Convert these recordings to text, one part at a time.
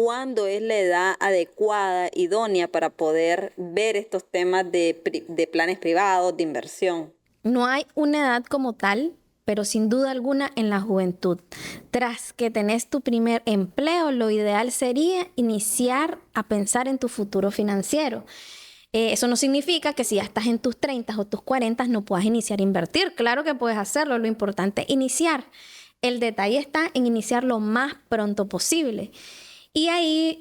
cuándo es la edad adecuada, idónea para poder ver estos temas de planes privados, de inversión? No hay una edad como tal, pero sin duda alguna en la juventud. Tras que tenés tu primer empleo, lo ideal sería iniciar a pensar en tu futuro financiero. Eso no significa que si ya estás en tus 30 o tus 40 no puedas iniciar a invertir. Claro que puedes hacerlo, lo importante es iniciar. El detalle está en iniciar lo más pronto posible. Y ahí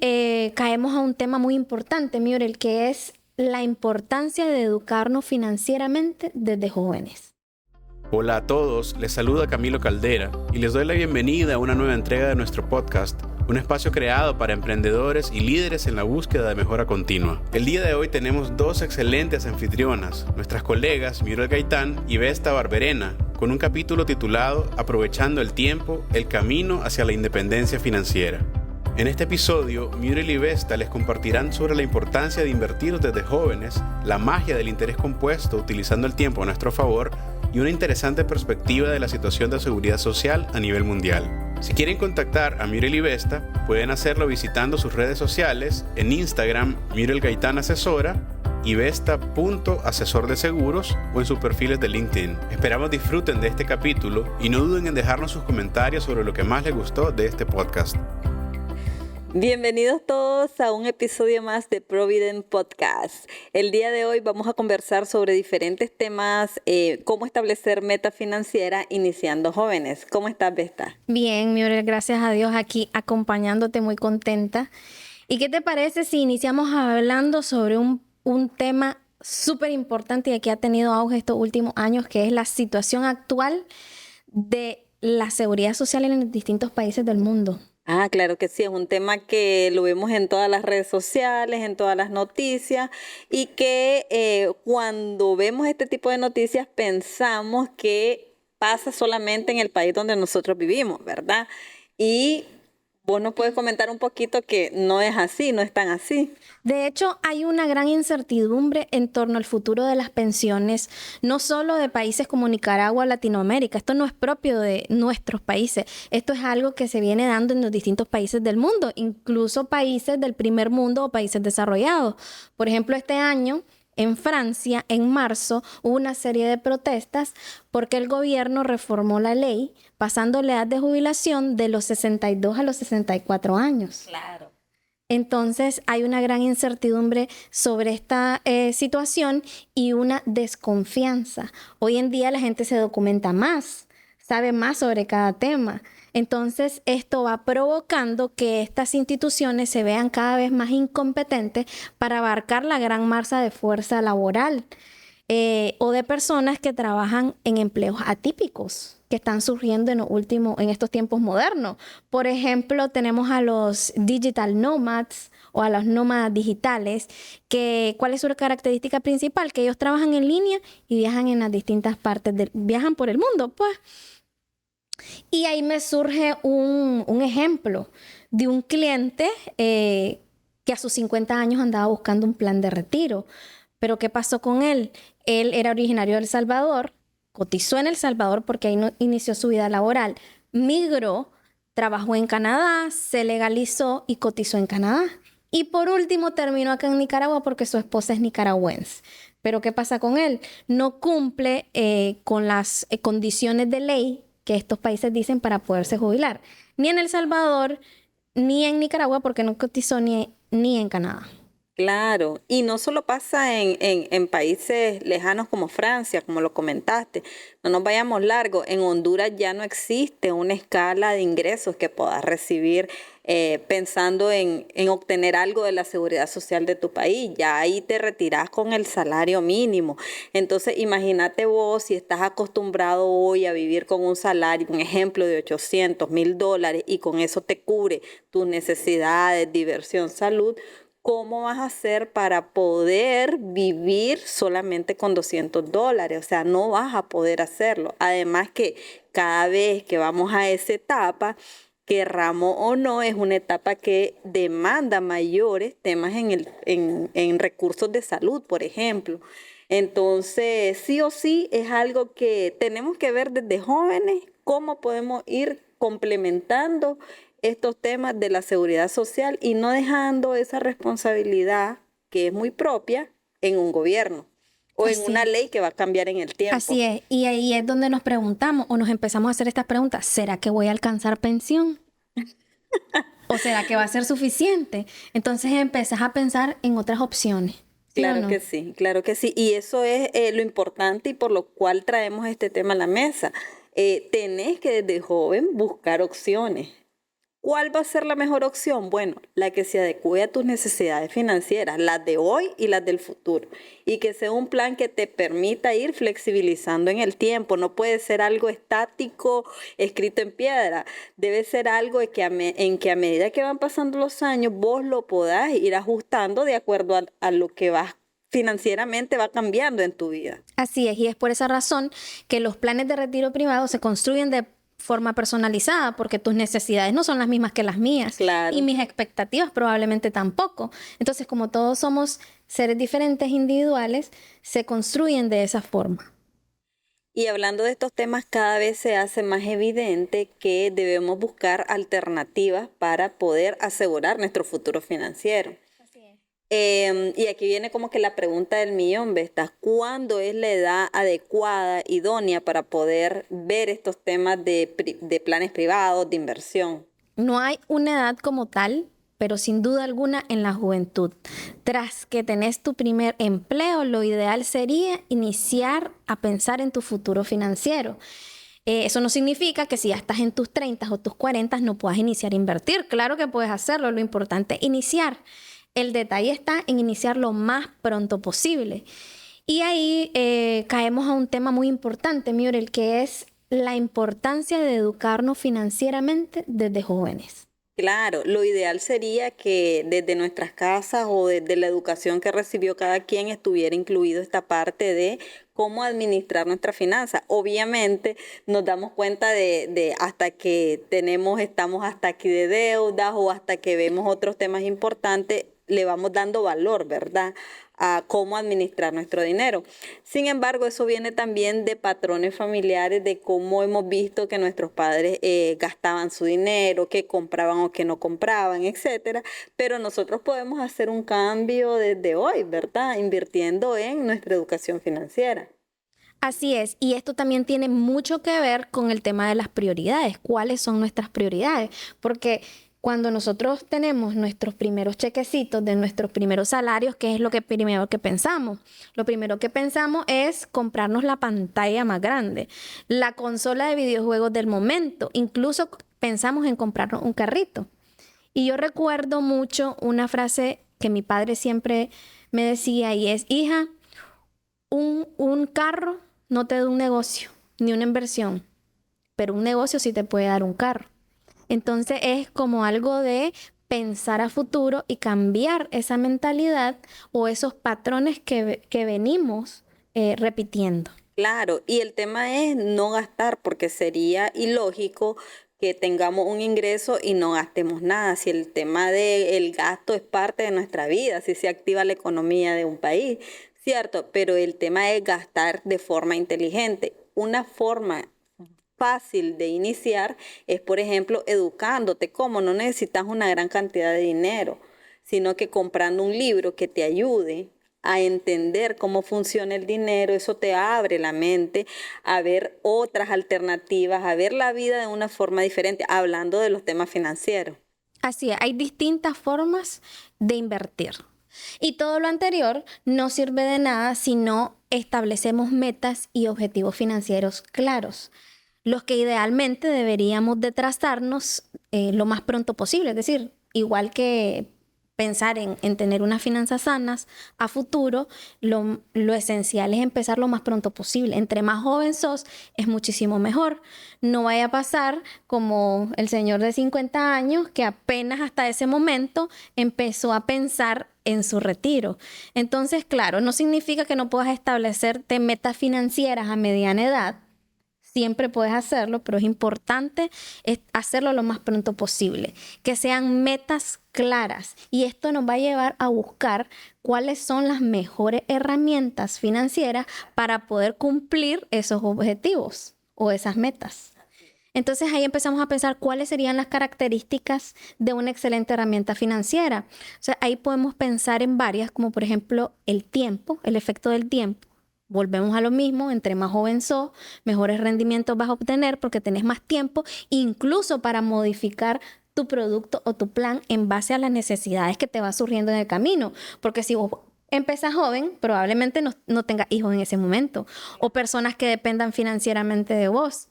caemos a un tema muy importante, Muriel, que es la importancia de educarnos financieramente desde jóvenes. Hola a todos, les saluda Camilo Caldera y les doy la bienvenida a una nueva entrega de nuestro podcast, un espacio creado para emprendedores y líderes en la búsqueda de mejora continua. El día de hoy tenemos dos excelentes anfitrionas, nuestras colegas Muriel Gaitán y Vesta Barberena, con un capítulo titulado Aprovechando el tiempo, el camino hacia la independencia financiera. En este episodio, Muriel y Vesta les compartirán sobre la importancia de invertir desde jóvenes, la magia del interés compuesto utilizando el tiempo a nuestro favor y una interesante perspectiva de la situación de seguridad social a nivel mundial. Si quieren contactar a Muriel y Vesta, pueden hacerlo visitando sus redes sociales en Instagram, Muriel Gaitán Asesora, y Vesta.asesor de seguros o en sus perfiles de LinkedIn. Esperamos disfruten de este capítulo y no duden en dejarnos sus comentarios sobre lo que más les gustó de este podcast. Bienvenidos todos a un episodio más de Provident Podcast. El día de hoy vamos a conversar sobre diferentes temas, cómo establecer meta financiera iniciando jóvenes. ¿Cómo estás, Vesta? Bien, Muriel, gracias a Dios aquí acompañándote, muy contenta. ¿Y qué te parece si iniciamos hablando sobre un tema súper importante y que ha tenido auge estos últimos años, que es la situación actual de la seguridad social en los distintos países del mundo? Ah, claro que sí, es un tema que lo vemos en todas las redes sociales, en todas las noticias y que cuando vemos este tipo de noticias pensamos que pasa solamente en el país donde nosotros vivimos, ¿verdad? Y vos nos puedes comentar un poquito que no es así, no es tan así. De hecho, hay una gran incertidumbre en torno al futuro de las pensiones, no solo de países como Nicaragua o Latinoamérica. Esto no es propio de nuestros países. Esto es algo que se viene dando en los distintos países del mundo, incluso países del primer mundo o países desarrollados. Por ejemplo, este año, en Francia, en marzo, hubo una serie de protestas porque el gobierno reformó la ley pasando la edad de jubilación de los 62 a los 64 años. Claro. Entonces hay una gran incertidumbre sobre esta situación y una desconfianza. Hoy en día la gente se documenta más, sabe más sobre cada tema. Entonces esto va provocando que estas instituciones se vean cada vez más incompetentes para abarcar la gran masa de fuerza laboral o de personas que trabajan en empleos atípicos que están surgiendo en estos tiempos modernos. Por ejemplo, tenemos a los digital nomads o a los nómadas digitales, ¿cuál es su característica principal? Que ellos trabajan en línea y viajan en las distintas partes, viajan por el mundo, pues. Y ahí me surge un ejemplo de un cliente que a sus 50 años andaba buscando un plan de retiro. Pero ¿qué pasó con él? Él era originario de El Salvador, cotizó en El Salvador porque ahí inició su vida laboral, migró, trabajó en Canadá, se legalizó y cotizó en Canadá. Y por último terminó acá en Nicaragua porque su esposa es nicaragüense. Pero ¿qué pasa con él? No cumple con las condiciones de ley que estos países dicen para poderse jubilar. Ni en El Salvador, ni en Nicaragua porque no cotizó ni en Canadá. Claro, y no solo pasa en países lejanos como Francia, como lo comentaste, no nos vayamos largo, en Honduras ya no existe una escala de ingresos que puedas recibir pensando en obtener algo de la seguridad social de tu país, ya ahí te retirás con el salario mínimo. Entonces imagínate vos si estás acostumbrado hoy a vivir con un salario, un ejemplo de $800,000 y con eso te cubre tus necesidades, diversión, salud. ¿Cómo vas a hacer para poder vivir solamente con $200? O sea, no vas a poder hacerlo. Además que cada vez que vamos a esa etapa, querramos o no, es una etapa que demanda mayores temas en recursos de salud, por ejemplo. Entonces, sí o sí, es algo que tenemos que ver desde jóvenes, cómo podemos ir complementando estos temas de la seguridad social y no dejando esa responsabilidad que es muy propia en un gobierno o en una ley que va a cambiar en el tiempo. Así es, y ahí es donde nos preguntamos o nos empezamos a hacer estas preguntas. ¿Será que voy a alcanzar pensión? ¿O será que va a ser suficiente? Entonces empezás a pensar en otras opciones. ¿Sí Claro o no? que sí, claro que sí. Y eso es lo importante y por lo cual traemos este tema a la mesa. Tenés que desde joven buscar opciones. ¿Cuál va a ser la mejor opción? Bueno, la que se adecue a tus necesidades financieras, las de hoy y las del futuro. Y que sea un plan que te permita ir flexibilizando en el tiempo. No puede ser algo estático, escrito en piedra. Debe ser algo en que a medida que van pasando los años, vos lo podás ir ajustando de acuerdo a lo que vas financieramente va cambiando en tu vida. Así es, y es por esa razón que los planes de retiro privado se construyen de forma personalizada, porque tus necesidades no son las mismas que las mías. Claro. Y mis expectativas probablemente tampoco. Entonces, como todos somos seres diferentes, individuales, se construyen de esa forma. Y hablando de estos temas, cada vez se hace más evidente que debemos buscar alternativas para poder asegurar nuestro futuro financiero. Y aquí viene como que la pregunta del millón, ¿ves? ¿Cuándo es la edad adecuada, idónea para poder ver estos temas de planes privados, de inversión? No hay una edad como tal, pero sin duda alguna en la juventud. Tras que tenés tu primer empleo, lo ideal sería iniciar a pensar en tu futuro financiero. Eso no significa que si ya estás en tus 30 o tus 40 no puedas iniciar a invertir. Claro que puedes hacerlo, lo importante es iniciar. El detalle está en iniciar lo más pronto posible. Y ahí caemos a un tema muy importante, Muriel, que es la importancia de educarnos financieramente desde jóvenes. Claro, lo ideal sería que desde nuestras casas o desde la educación que recibió cada quien estuviera incluido esta parte de cómo administrar nuestra finanza. Obviamente nos damos cuenta de hasta que estamos hasta aquí de deudas o hasta que vemos otros temas importantes, le vamos dando valor, ¿verdad?, a cómo administrar nuestro dinero. Sin embargo, eso viene también de patrones familiares, de cómo hemos visto que nuestros padres gastaban su dinero, que compraban o que no compraban, etcétera. Pero nosotros podemos hacer un cambio desde hoy, ¿verdad?, invirtiendo en nuestra educación financiera. Así es, y esto también tiene mucho que ver con el tema de las prioridades. ¿Cuáles son nuestras prioridades? Porque cuando nosotros tenemos nuestros primeros chequecitos de nuestros primeros salarios, ¿qué es lo primero que pensamos? Lo primero que pensamos es comprarnos la pantalla más grande, la consola de videojuegos del momento, incluso pensamos en comprarnos un carrito. Y yo recuerdo mucho una frase que mi padre siempre me decía y es: hija, un carro no te da un negocio ni una inversión, pero un negocio sí te puede dar un carro. Entonces es como algo de pensar a futuro y cambiar esa mentalidad o esos patrones que venimos repitiendo. Claro, y el tema es no gastar, porque sería ilógico que tengamos un ingreso y no gastemos nada. Si el tema del gasto es parte de nuestra vida, si se activa la economía de un país, ¿cierto? Pero el tema es gastar de forma inteligente. Una forma fácil de iniciar es, por ejemplo, educándote. Como no necesitas una gran cantidad de dinero, sino que comprando un libro que te ayude a entender cómo funciona el dinero. Eso te abre la mente a ver otras alternativas, a ver la vida de una forma diferente, hablando de los temas financieros. Así es, hay distintas formas de invertir. Y todo lo anterior no sirve de nada si no establecemos metas y objetivos financieros claros, los que idealmente deberíamos de trazarnos lo más pronto posible. Es decir, igual que pensar en tener unas finanzas sanas a futuro, lo esencial es empezar lo más pronto posible. Entre más joven sos, es muchísimo mejor. No vaya a pasar como el señor de 50 años que apenas hasta ese momento empezó a pensar en su retiro. Entonces, claro, no significa que no puedas establecerte metas financieras a mediana edad. Siempre puedes hacerlo, pero es importante hacerlo lo más pronto posible. Que sean metas claras. Y esto nos va a llevar a buscar cuáles son las mejores herramientas financieras para poder cumplir esos objetivos o esas metas. Entonces ahí empezamos a pensar cuáles serían las características de una excelente herramienta financiera. O sea, ahí podemos pensar en varias, como por ejemplo el tiempo, el efecto del tiempo. Volvemos a lo mismo, entre más joven sos, mejores rendimientos vas a obtener porque tenés más tiempo, incluso para modificar tu producto o tu plan en base a las necesidades que te va surgiendo en el camino. Porque si vos empezás joven, probablemente no tengas hijos en ese momento o personas que dependan financieramente de vos.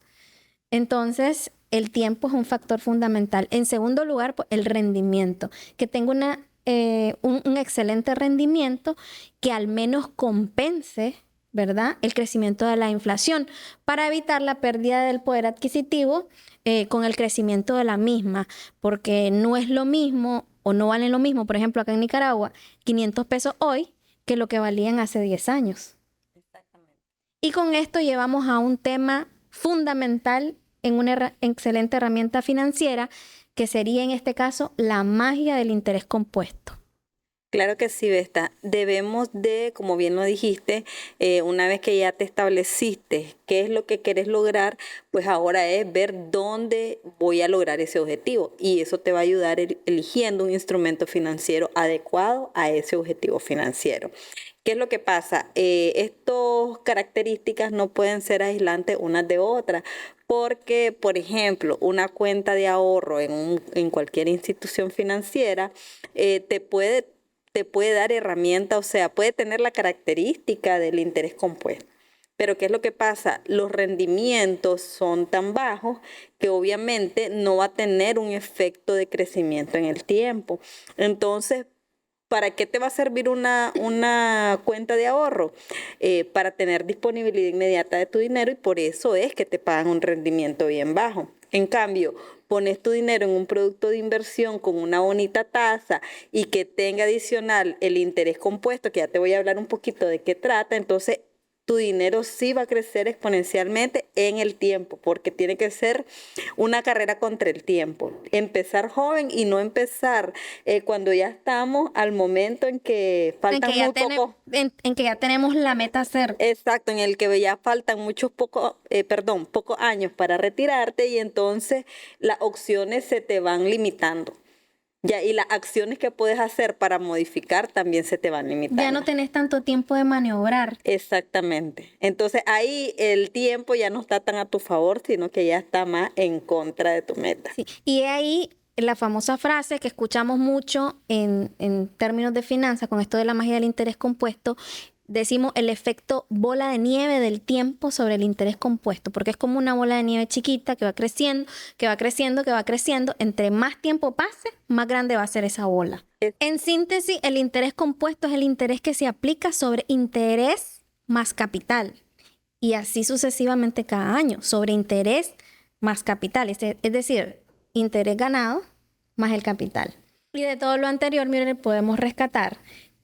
Entonces, el tiempo es un factor fundamental. En segundo lugar, pues, el rendimiento. Que tenga un excelente rendimiento que al menos compense, ¿verdad?, el crecimiento de la inflación para evitar la pérdida del poder adquisitivo con el crecimiento de la misma. Porque no es lo mismo o no valen lo mismo, por ejemplo, acá en Nicaragua, 500 pesos hoy que lo que valían hace 10 años. Exactamente. Y con esto llevamos a un tema fundamental en una excelente herramienta financiera, que sería en este caso la magia del interés compuesto. Claro que sí, Vesta. Debemos de, como bien lo dijiste, una vez que ya te estableciste qué es lo que quieres lograr, pues ahora es ver dónde voy a lograr ese objetivo. Y eso te va a ayudar eligiendo un instrumento financiero adecuado a ese objetivo financiero. ¿Qué es lo que pasa? Estas características no pueden ser aislantes unas de otras, porque, por ejemplo, una cuenta de ahorro en cualquier institución financiera te puede dar herramienta, o sea, puede tener la característica del interés compuesto. Pero ¿qué es lo que pasa? Los rendimientos son tan bajos que obviamente no va a tener un efecto de crecimiento en el tiempo. Entonces, ¿para qué te va a servir una cuenta de ahorro? Para tener disponibilidad inmediata de tu dinero, y por eso es que te pagan un rendimiento bien bajo. En cambio, pones tu dinero en un producto de inversión con una bonita tasa y que tenga adicional el interés compuesto, que ya te voy a hablar un poquito de qué trata, entonces tu dinero sí va a crecer exponencialmente en el tiempo, porque tiene que ser una carrera contra el tiempo. Empezar joven y no empezar cuando ya estamos al momento en que faltan en que ya tenemos la meta cerca. Exacto, en el que ya faltan pocos años para retirarte, y entonces las opciones se te van limitando. Ya, y las acciones que puedes hacer para modificar también se te van limitando. Ya no tenés tanto tiempo de maniobrar. Exactamente. Entonces ahí el tiempo ya no está tan a tu favor, sino que ya está más en contra de tu meta. Sí. Y ahí la famosa frase que escuchamos mucho en términos de finanzas, con esto de la magia del interés compuesto, decimos el efecto bola de nieve del tiempo sobre el interés compuesto, porque es como una bola de nieve chiquita que va creciendo, que va creciendo, que va creciendo. Entre más tiempo pase, más grande va a ser esa bola. En síntesis, el interés compuesto es el interés que se aplica sobre interés más capital, y así sucesivamente cada año, sobre interés más capital, es decir, interés ganado más el capital. Y de todo lo anterior, miren, podemos rescatar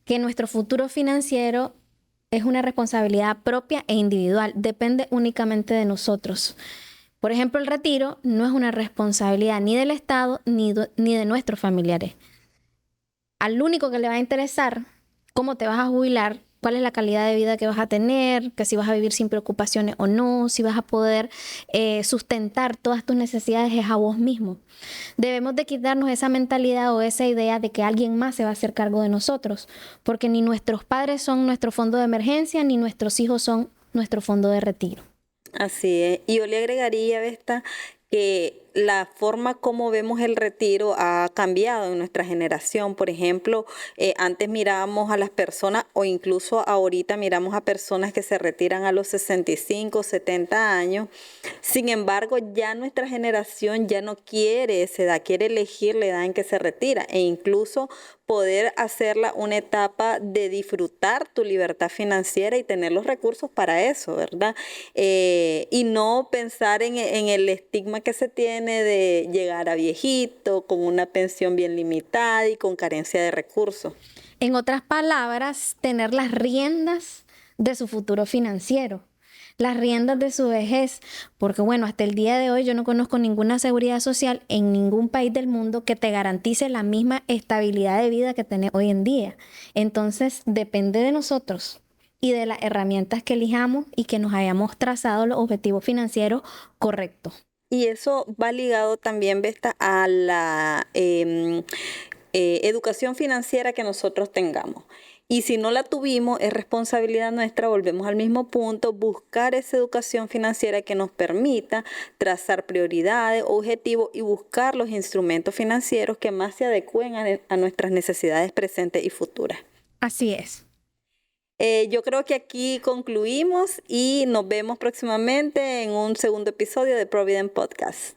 que nuestro futuro financiero es una responsabilidad propia e individual, depende únicamente de nosotros. Por ejemplo, el retiro no es una responsabilidad ni del Estado ni de nuestros familiares. Al único que le va a interesar cómo te vas a jubilar, cuál es la calidad de vida que vas a tener, que si vas a vivir sin preocupaciones o no, si vas a poder sustentar todas tus necesidades, es a vos mismo. Debemos de quitarnos esa mentalidad o esa idea de que alguien más se va a hacer cargo de nosotros, porque ni nuestros padres son nuestro fondo de emergencia, ni nuestros hijos son nuestro fondo de retiro. Así es. Y yo le agregaría, Vesta, que la forma como vemos el retiro ha cambiado en nuestra generación. Por ejemplo, antes mirábamos a las personas, o incluso ahorita miramos a personas que se retiran a los 65, 70 años. Sin embargo, ya nuestra generación ya no quiere esa edad, quiere elegir la edad en que se retira, e incluso poder hacerla una etapa de disfrutar tu libertad financiera y tener los recursos para eso, ¿verdad? Y no pensar en el estigma que se tiene de llegar a viejito con una pensión bien limitada y con carencia de recursos. En otras palabras, tener las riendas de su futuro financiero, las riendas de su vejez, porque bueno, hasta el día de hoy yo no conozco ninguna seguridad social en ningún país del mundo que te garantice la misma estabilidad de vida que tenés hoy en día. Entonces, depende de nosotros y de las herramientas que elijamos y que nos hayamos trazado los objetivos financieros correctos. Y eso va ligado también, Vesta, a la educación financiera que nosotros tengamos. Y si no la tuvimos, es responsabilidad nuestra, volvemos al mismo punto, buscar esa educación financiera que nos permita trazar prioridades, objetivos y buscar los instrumentos financieros que más se adecúen a nuestras necesidades presentes y futuras. Así es. Yo creo que aquí concluimos y nos vemos próximamente en un segundo episodio de Provident Podcast.